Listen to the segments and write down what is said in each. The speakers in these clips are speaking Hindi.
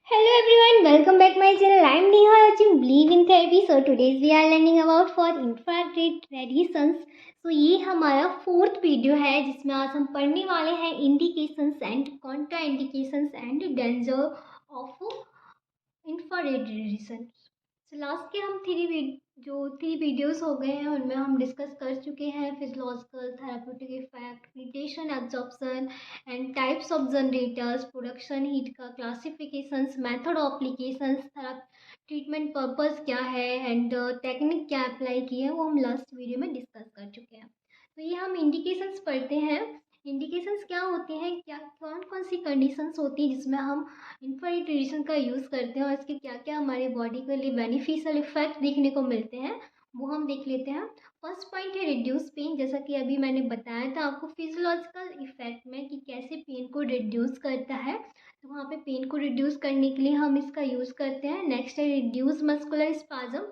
Hello everyone, welcome back my channel. I am Neha watching Believe in Therapy. So today's we are learning about for infrared radiations. So ये हमारा फोर्थ वीडियो है जिसमें आज हम पढ़ने वाले हैं indications and Contra indications and danger of infrared radiation. So last के हम थ्री वीडियोस हो गए हैं उनमें हम डिस्कस कर चुके हैं physiological therapeutic effect radiation absorption and types of generators production heat का classifications method of applications treatment purpose क्या है एंड टेक्निक क्या अप्लाई की है वो हम लास्ट वीडियो में डिस्कस कर चुके हैं। तो ये हम इंडिकेशंस पढ़ते हैं। इंडिकेशंस क्या होते हैं, क्या कौन कौन सी कंडीशंस होती है जिसमें हम इंफ्रारेड रेडिएशन का यूज़ करते हैं और इसके क्या क्या हमारे बॉडी के लिए बेनिफिशियल इफेक्ट देखने को मिलते हैं वो हम देख लेते हैं। फर्स्ट पॉइंट है रिड्यूस पेन, जैसा कि अभी मैंने बताया था आपको फिजियोलॉजिकल इफेक्ट में कि कैसे पेन को रिड्यूस करता है। तो वहाँ पे पेन को रिड्यूस करने के लिए हम इसका यूज़ करते हैं। नेक्स्ट है रिड्यूस मस्कुलर स्पाजम,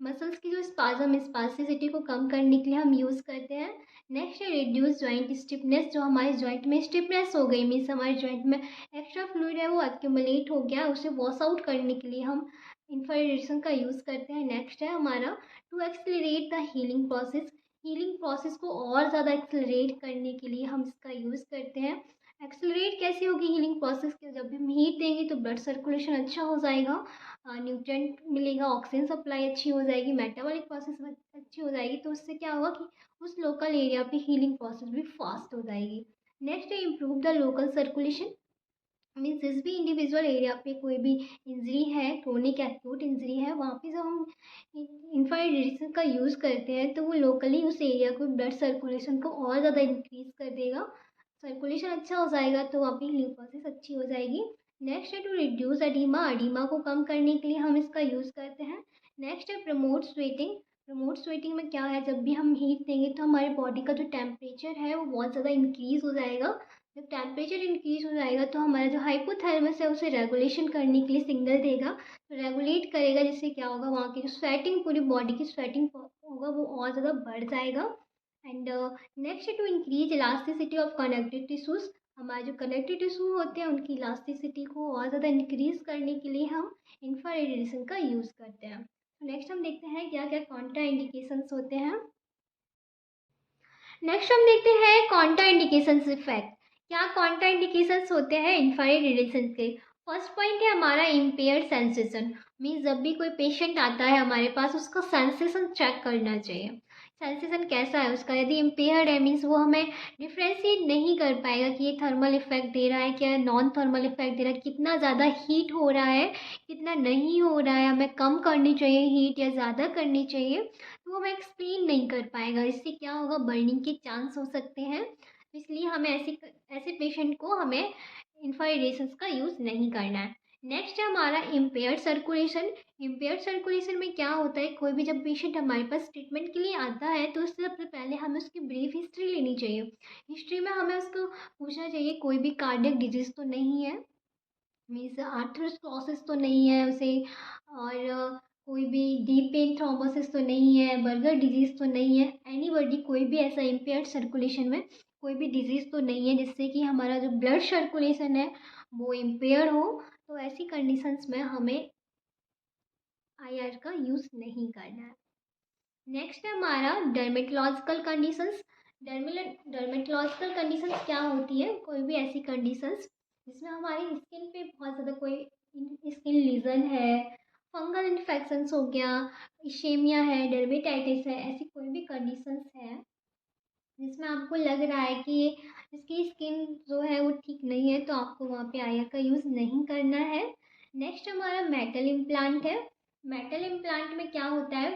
मसल्स की जो स्पाजम स्पास्टिसिटी को कम करने के लिए हम यूज़ करते हैं। नेक्स्ट है रिड्यूस जॉइंट स्टिफनेस, जो हमारे जॉइंट में स्टिफनेस हो गई मीन्स हमारे जॉइंट में एक्स्ट्रा फ्लूइड है वो एक्यूमुलेट हो गया, उसे वॉश आउट करने के लिए हम इंफ्रारेड रेडिएशन का यूज़ करते हैं। नेक्स्ट है हमारा to accelerate the healing process को और ज़्यादा एक्सेलरेट करने के लिए हम इसका यूज़ करते हैं। एक्सेलरेट कैसे होगी हीलिंग प्रोसेस के, जब भी हम हीट देंगे तो ब्लड सर्कुलेशन अच्छा हो जाएगा, न्यूट्रिएंट मिलेगा, ऑक्सीजन सप्लाई अच्छी हो जाएगी, मेटाबॉलिक प्रोसेस अच्छी हो जाएगी, तो उससे क्या होगा कि उस लोकल एरिया पे हीलिंग प्रोसेस भी फास्ट हो जाएगी। नेक्स्ट है improve the local circulation, means जिस भी इंडिविजुअल एरिया पे कोई भी इंजरी है, क्रोनिक एक्यूट इंजरी है, वहाँ पे जब हम इंफ्रारेड रेडिएशन का यूज़ करते हैं तो वो लोकली उस एरिया को ब्लड सर्कुलेशन को और ज़्यादा इंक्रीज कर देगा, सर्कुलेशन अच्छा हो जाएगा तो वहाँ पे हीलिंग प्रोसेस अच्छी हो जाएगी। नेक्स्ट है टू रिड्यूस अडीमा को कम करने के लिए हम इसका यूज़ करते हैं। नेक्स्ट है प्रमोट स्वेटिंग में क्या है, जब भी हम हीट देंगे तो हमारे बॉडी का जो टेम्परेचर है वो बहुत ज़्यादा इंक्रीज़ हो जाएगा। जब टेम्परेचर इंक्रीज हो जाएगा तो हमारा जो हाइपोथैलेमस है उसे रेगुलेशन करने के लिए सिग्नल देगा, तो रेगुलेट करेगा, जिससे क्या होगा वहाँ की जो स्वेटिंग पूरी बॉडी की स्वेटिंग होगा वो और ज़्यादा बढ़ जाएगा। And next to increase elasticity of connective tissues, हमारे जो कनेक्टिव टिश्यू होते हैं उनकी इलास्टिसिटी को और ज़्यादा इंक्रीज करने के लिए हम इंफ्रारेड रेडिएशन का यूज़ करते हैं। तो नेक्स्ट हम देखते हैं क्या क्या कॉन्ट्रा इंडिकेशंस होते हैं। नेक्स्ट हम देखते हैं कॉन्ट्रा इंडिकेशंस इफेक्ट। क्या कॉन्ट्रा इंडिकेशंस होते हैं इंफ्रारेड रेडिएशन के। फर्स्ट पॉइंट है हमारा इम्पेयर्ड सेंसेशन, मीन्स जब भी कोई पेशेंट आता है हमारे पास उसका सेंसेशन चेक करना चाहिए। सेंसेशन कैसा है उसका, यदि इम्पेयर्ड है मीन्स वो हमें डिफ्रेंशिएट नहीं कर पाएगा कि ये थर्मल इफेक्ट दे रहा है क्या नॉन थर्मल इफेक्ट दे रहा है, कितना ज़्यादा हीट हो रहा है कितना नहीं हो रहा है, हमें कम करनी चाहिए हीट या ज़्यादा करनी चाहिए, तो वो हमें एक्सप्लेन नहीं कर पाएगा। इससे क्या होगा, बर्निंग के चांस हो सकते हैं, तो इसलिए हमें ऐसे पेशेंट को हमें इंफ्रारेड रेडिएशंस का यूज़ नहीं करना है। नेक्स्ट है हमारा इम्पेयर्ड सर्कुलेशन। इम्पेयर्ड सर्कुलेशन में क्या होता है, कोई भी जब पेशेंट हमारे पास ट्रीटमेंट के लिए आता है तो उससे सबसे पहले हमें उसकी ब्रीफ हिस्ट्री लेनी चाहिए। हिस्ट्री में हमें उसको पूछना चाहिए कोई भी कार्डियक डिजीज़ तो नहीं है, मीन्स आर्थरोस्क्लेरोसिस तो नहीं है उसे, और कोई भी डीप वेन थ्रोम्बोसिस तो नहीं है, बर्गर डिजीज़ तो नहीं है, एनीबॉडी कोई भी ऐसा इम्पेयर्ड सर्कुलेशन में कोई भी डिजीज़ तो नहीं है जिससे कि हमारा जो ब्लड सर्कुलेशन है वो इम्पेयर हो, तो ऐसी कंडीशंस में हमें आईआर का यूज़ नहीं करना है। नेक्स्ट है हमारा डर्मेटोलॉजिकल कंडीशंस। डर्मेटोलॉजिकल कंडीशंस क्या होती है, कोई भी ऐसी कंडीशंस जिसमें हमारी स्किन पे बहुत ज़्यादा कोई स्किन लीजन है, फंगल इन्फेक्शंस हो गया, इशेमिया है, डर्मेटाइटिस है, ऐसी कोई भी कंडीशंस है जिसमें आपको लग रहा है कि इसकी स्किन जो है वो ठीक नहीं है, तो आपको वहाँ पे आईआर का यूज़ नहीं करना है। नेक्स्ट हमारा मेटल इम्प्लांट है। मेटल इम्प्लांट में क्या होता है,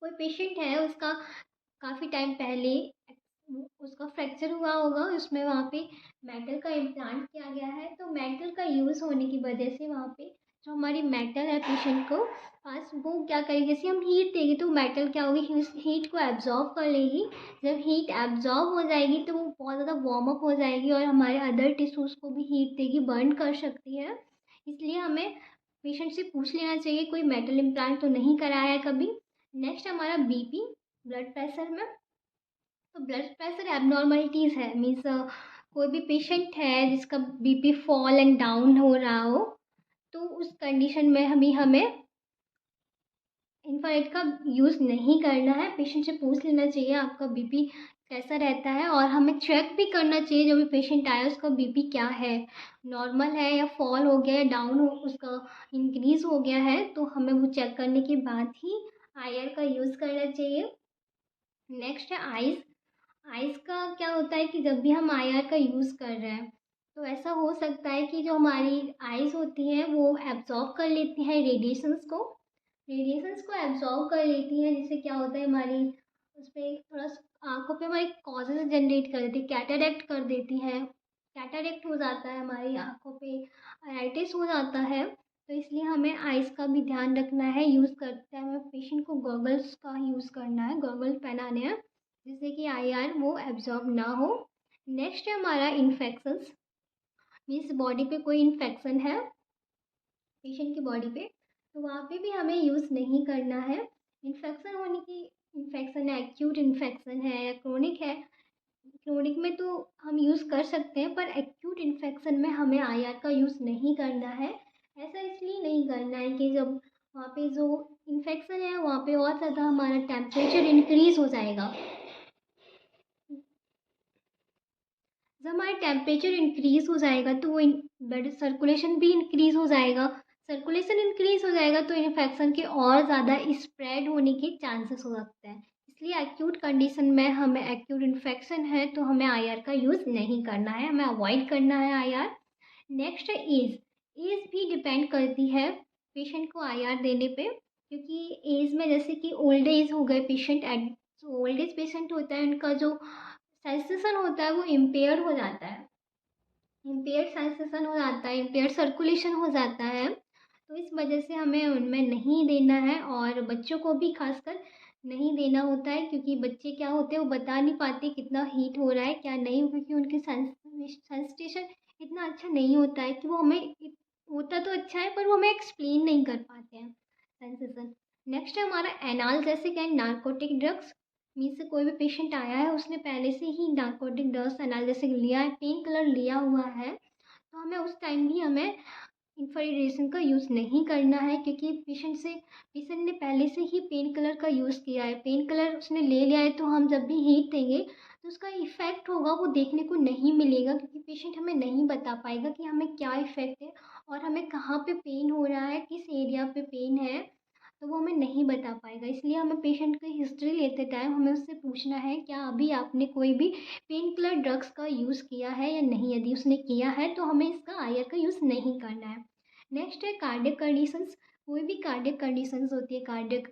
कोई पेशेंट है उसका काफ़ी टाइम पहले उसका फ्रैक्चर हुआ होगा, उसमें वहाँ पे मेटल का इम्प्लांट किया गया है, तो मेटल का यूज़ होने की वजह से वहाँ पे जो हमारी मेटल है पेशेंट को पास वो क्या करेगी, जैसे हम हीट देंगे तो मेटल क्या होगी हीट को एब्जॉर्ब कर लेगी, जब हीट एब्जॉर्ब हो जाएगी तो वो बहुत ज़्यादा वार्म अप हो जाएगी और हमारे अदर टिश्यूज़ को भी हीट देगी, बर्न कर सकती है। इसलिए हमें पेशेंट से पूछ लेना चाहिए कोई मेटल इम्प्लांट तो नहीं कराया है कभी। नेक्स्ट हमारा बीपी, ब्लड प्रेशर में, तो ब्लड प्रेशर एबनॉर्मलिटीज़ है मीन्स कोई भी पेशेंट है जिसका बीपी फॉल एंड डाउन हो रहा हो, तो उस कंडीशन में हमें इंफ्रारेड का यूज़ नहीं करना है। पेशेंट से पूछ लेना चाहिए आपका बीपी कैसा रहता है, और हमें चेक भी करना चाहिए जो भी पेशेंट आया उसका बीपी क्या है, नॉर्मल है या फॉल हो गया है, डाउन हो, उसका इंक्रीज़ हो गया है, तो हमें वो चेक करने के बाद ही आईआर का यूज़ करना चाहिए। नेक्स्ट है आइज़। आइज़ का क्या होता है कि जब भी हम आईआर का यूज़ कर रहे हैं तो ऐसा हो सकता है कि जो हमारी आइज़ होती हैं वो एब्जॉर्ब कर लेती हैं रेडिएशंस को एब्जॉर्ब कर लेती हैं, जिससे क्या होता है हमारी उस पे थोड़ा आँखों पे हमारी कॉजेज़ जनरेट कर देती है, कैटरेक्ट कर देती है, कैटरेक्ट हो जाता है हमारी आँखों पे, आइराइटिस हो जाता है। तो इसलिए हमें आइज़ का भी ध्यान रखना है। यूज़ करते समय पेशेंट को गॉगल्स का यूज़ करना है, गॉगल्स पहनाने हैं जिससे कि आईआर वो एब्जॉर्ब ना हो। नेक्स्ट है हमारा इन्फेक्शंस, मीन्स बॉडी पे कोई इन्फेक्शन है पेशेंट की बॉडी पे, तो वहाँ पे भी हमें यूज़ नहीं करना है। इन्फेक्शन होने की इन्फेक्शन है, एक्यूट इन्फेक्शन है या क्रोनिक है, क्रोनिक में तो हम यूज़ कर सकते हैं, पर एक्यूट इन्फेक्शन में हमें आईआर का यूज़ नहीं करना है। ऐसा इसलिए नहीं करना है कि जब वहाँ पे जो इन्फेक्शन है वहाँ पे और ज़्यादा हमारा टेम्परेचर इंक्रीज़ हो जाएगा। जब हमारा टेम्परेचर इंक्रीज़ हो जाएगा तो वो ब्लड सर्कुलेशन भी इंक्रीज़ हो जाएगा। सर्कुलेशन इंक्रीज़ हो जाएगा तो इन्फेक्शन के और ज़्यादा स्प्रेड होने के चांसेस हो सकते हैं। इसलिए एक्यूट कंडीशन में हमें, एक्यूट इन्फेक्शन है तो हमें आईआर का यूज़ नहीं करना है, हमें अवॉइड करना है आईआर। नेक्स्ट है एज। एज भी डिपेंड करती है पेशेंट को आईआर देने पे, क्योंकि एज में जैसे कि ओल्ड एज हो गए पेशेंट, जो ओल्ड एज पेशेंट होता है उनका जो सेंसेशन होता है वो इम्पेयर हो जाता है, इम्पेयर्ड सेंसेशन हो जाता है, इम्पेयर्ड सर्कुलेशन हो जाता है। तो इस वजह से हमें उनमें नहीं देना है, और बच्चों को भी खासकर नहीं देना होता है, क्योंकि बच्चे क्या होते हैं वो बता नहीं पाते कितना हीट हो रहा है क्या नहीं, क्योंकि उनके सेंसिटेशन इतना अच्छा नहीं होता है कि वो हमें होता तो अच्छा है पर वो हमें एक्सप्लेन नहीं कर पाते हैं सेंसेशन। नेक्स्ट है हमारा एनाल, जैसे क्या नार्कोटिक ड्रग्स, मीन्स कोई भी पेशेंट आया है उसने पहले से ही नार्कोटिक ड्रग्स एनाल्जेसिक लिया है, पेन किलर लिया हुआ है, तो हमें उस टाइम भी हमें इंफ्रारेडिएशन का यूज़ नहीं करना है, क्योंकि पेशेंट ने पहले से ही पेन किलर का यूज़ किया है, पेन किलर उसने ले लिया है, तो हम जब भी हीट देंगे तो उसका इफ़ेक्ट होगा वो देखने को नहीं मिलेगा, क्योंकि पेशेंट हमें नहीं बता पाएगा कि हमें क्या इफ़ेक्ट है और हमें कहाँ पे पेन हो रहा है, किस एरिया पे पेन है, तो वो हमें नहीं बता पाएगा। इसलिए हमें पेशेंट की हिस्ट्री लेते टाइम हमें उससे पूछना है क्या अभी आपने कोई भी पेन किलर ड्रग्स का यूज़ किया है या नहीं। यदि उसने किया है तो हमें इसका आईआर का यूज़ नहीं करना है। नेक्स्ट है कार्डियक कंडीशंस। कोई भी कार्डियक कंडीशंस होती है, कार्डियक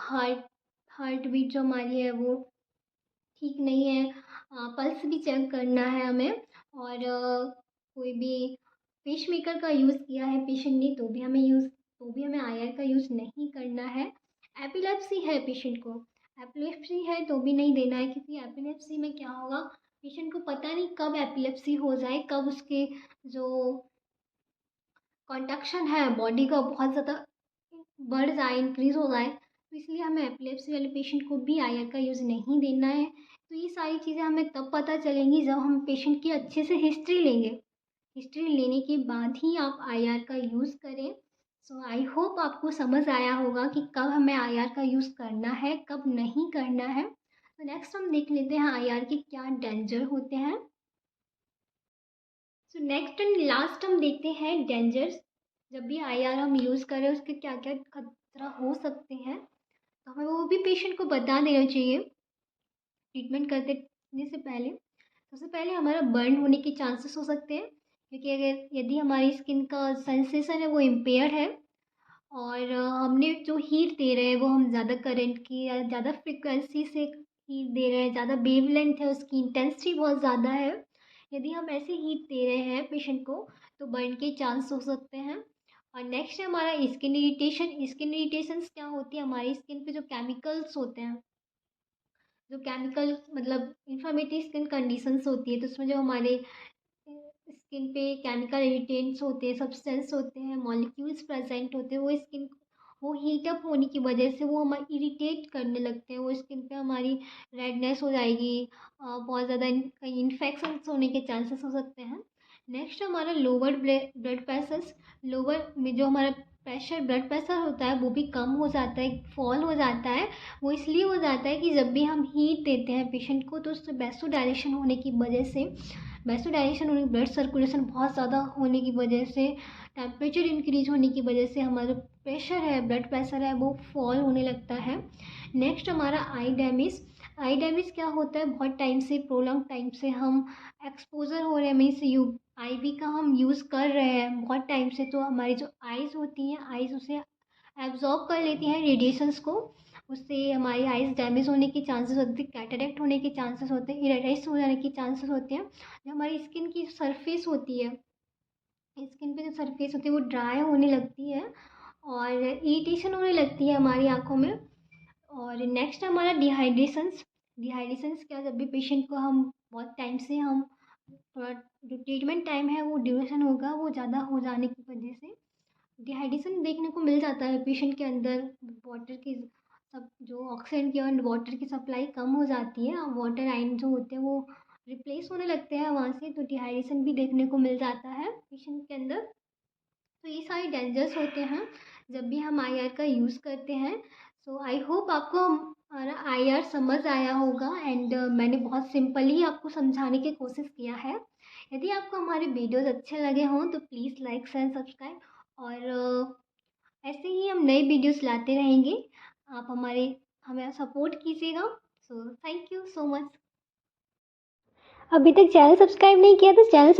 हार्ट हार्ट बीट जो हमारी है वो ठीक नहीं है, पल्स भी चेक करना है हमें, और कोई भी पेसमेकर का यूज़ किया है पेशेंट ने तो भी हमें आईआर का यूज़ नहीं करना है। एपिलेप्सी है पेशेंट को, एपिलेप्सी है तो भी नहीं देना है, क्योंकि एपिलेप्सी में क्या होगा, पेशेंट को पता नहीं कब एपिलेप्सी हो जाए, कब उसके जो कॉन्ट्रैक्शन है बॉडी का बहुत ज़्यादा बढ़ जाए, इंक्रीज़ हो जाए, तो इसलिए हमें एपिलेप्सी वाले पेशेंट को भी आईआर का यूज़ नहीं देना है। तो ये सारी चीज़ें हमें तब पता चलेंगी जब हम पेशेंट की अच्छे से हिस्ट्री लेंगे। हिस्ट्री लेने के बाद ही आप आईआर का यूज़ करें। सो आई होप आपको समझ आया होगा कि कब हमें आईआर का यूज़ करना है, कब नहीं करना है। तो नेक्स्ट हम देख लेते हैं आईआर के क्या डेंजर होते हैं। सो नेक्स्ट एंड लास्ट हम देखते हैं डेंजर्स। जब भी आईआर हम यूज़ करें उसके क्या क्या खतरा हो सकते हैं, तो हमें वो भी पेशेंट को बता देना चाहिए ट्रीटमेंट करने से पहले। सबसे पहले हमारा बर्न होने के चांसेस हो सकते हैं, क्योंकि अगर यदि हमारी स्किन का सेंसेशन है वो इम्पेयर है, और हमने जो हीट दे रहे हैं वो हम ज़्यादा करंट की या ज़्यादा फ्रिक्वेंसी से हीट दे रहे हैं, ज़्यादा वेवलेंथ है उसकी, इंटेंसिटी बहुत ज़्यादा है, यदि हम ऐसे हीट दे रहे हैं पेशेंट को तो बर्न के चांस हो सकते हैं। और नेक्स्ट है हमारा स्किन इरिटेशन। स्किन इरिटेशंस क्या होती है, हमारी स्किन पे जो केमिकल्स होते हैं, जो केमिकल मतलब इन्फ्लेमेटरी स्किन कंडीशंस होती है, तो उसमें जो हमारे स्किन पे केमिकल इरिटेंट्स होते हैं, सब्सटेंस होते हैं, मॉलिक्यूल्स प्रेजेंट होते हैं, वो हीट अप होने की वजह से वो हमें इरिटेट करने लगते हैं, वो स्किन पे हमारी रेडनेस हो जाएगी, बहुत ज़्यादा कहीं इन्फेक्शंस होने के चांसेस हो सकते हैं। नेक्स्ट हमारा लोअर ब्लड प्रेशर्स, लोअर में जो हमारा प्रेशर ब्लड प्रेशर होता है वो भी कम हो जाता है, फॉल हो जाता है। वो इसलिए हो जाता है कि जब भी हम हीट देते हैं पेशेंट को तो उससे वैसोडायलेशन होने की वजह से, वैसोडायलेशन होने, ब्लड सर्कुलेशन बहुत ज़्यादा होने की वजह से, टेम्परेचर इंक्रीज होने की वजह से हमारा प्रेशर है, ब्लड प्रेशर है, वो फॉल होने लगता है। नेक्स्ट हमारा आई डैमेज। आई डैमेज क्या होता है, बहुत टाइम से, प्रोलॉन्ग टाइम से हम एक्सपोजर हो रहे हैं, मीन्स आईवी का हम यूज़ कर रहे हैं बहुत टाइम से, तो हमारी जो आइज़ होती हैं, आइज़ उसे एब्जॉर्ब कर लेती हैं रेडिएशंस को। उससे हमारी आइज़ डैमेज होने के चांसेस होते हैं, कैटरेक्ट होने के चांसेस होते हैं, इरेटाइज हो जाने के चांसेस होते हैं। जो हमारी स्किन की सरफेस होती है, स्किन पे जो सरफेस होती है वो ड्राई होने लगती है और इरिटेशन होने लगती है हमारी आँखों में। और नेक्स्ट हमारा डिहाइड्रेशंस। डिहाइड्रेशंस क्या, जब भी पेशेंट को हम बहुत टाइम से हम थोड़ा, जो ट्रीटमेंट टाइम है वो ड्यूरेशन होगा वो ज़्यादा हो जाने की वजह से डिहाइड्रेशन देखने को मिल जाता है पेशेंट के अंदर। वाटर की सब, जो ऑक्सीजन की और वाटर की सप्लाई कम हो जाती है, वाटर आयन जो होते हैं वो रिप्लेस होने लगते हैं वहाँ से, तो डिहाइड्रेशन भी देखने को मिल जाता है पेशेंट के अंदर। तो ये सारे डेंजर्स होते हैं जब भी हम आई आर का यूज़ करते हैं। सो आई होप आपको हमारा आई आर समझ आया होगा एंड मैंने बहुत सिंपली आपको समझाने की कोशिश किया है। यदि आपको हमारे वीडियोस अच्छे लगे हों तो प्लीज़ लाइक शेयर सब्सक्राइब, और ऐसे ही हम नए वीडियोस लाते रहेंगे। आप हमें सपोर्ट कीजिएगा। So thank you so much. अभी तक चैनल सब्सक्राइब नहीं किया तो चैनल